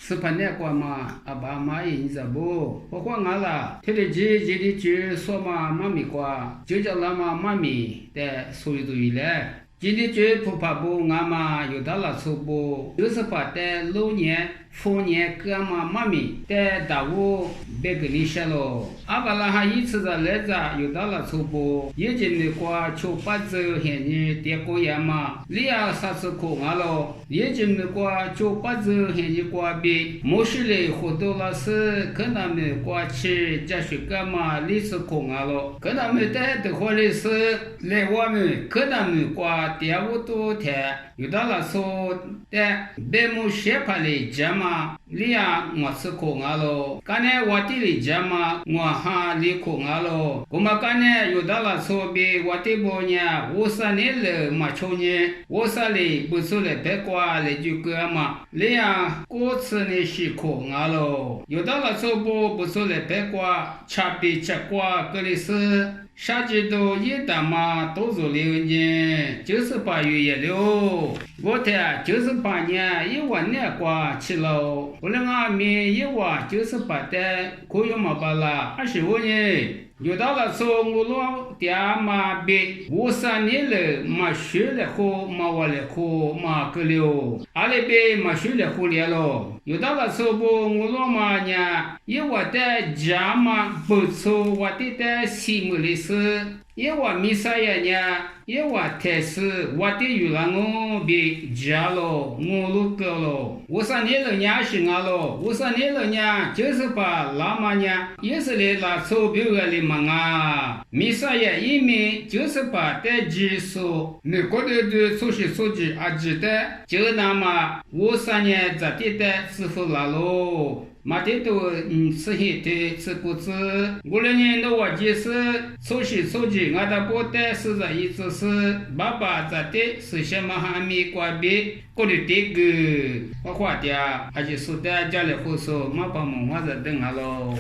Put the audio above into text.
是盘那过嘛，阿爸妈也是不，不过俺啦，他的这说嘛妈咪过，就叫那嘛妈咪的所以都有了。这不怕不俺嘛有到了错不，就是把的老年、妇年哥嘛妈咪的大屋别给你写了，阿爸啦还一次的来着有到了错不，已经的过就把这现在的过呀嘛，你要啥子苦俺了，已经的过就把这现在过比，没事嘞，活多了是跟他们过去家学干嘛，你是苦俺了，跟他们的话的是来我们跟他们过。第二多天，有到了说的，别么些怕的家嘛，你呀我是苦俺了，刚才我的里家嘛，我哈里苦俺了，我们刚才有到了说别我的婆娘，我三年了嘛去年，我三里不是来白瓜来就干嘛，你呀过次呢是苦俺了，有到了说不是来白瓜，吃瓜个里是。啥季度一大嘛都是6年，98月一了。我的98年1万年过去了，我那俺们1万98的可以嘛把啦25年。有到了说我老爹嘛别53年了，嘛学了好，嘛我了好，嘛个了，阿里边嘛学了好了。有到了说不我老妈呢，因我的家嘛不错，我的西木里是，因我米啥呀呢？因我太是我的有了我别家了，我路个了，53年了呢是俺了，53年了呢就是把老妈呢也是来拿钞票个里嘛啊，米啥呀一面就是把的技术，你觉得的出去数据啊记得就那么53年咋地的师傅来喽。马的都吃些的吃不吃，我那年的我就是出去出去，俺的不带是这意思是爸爸咋的是什么还没关闭，过的这个我话的，还是说的家里护士，妈帮忙我在等下喽。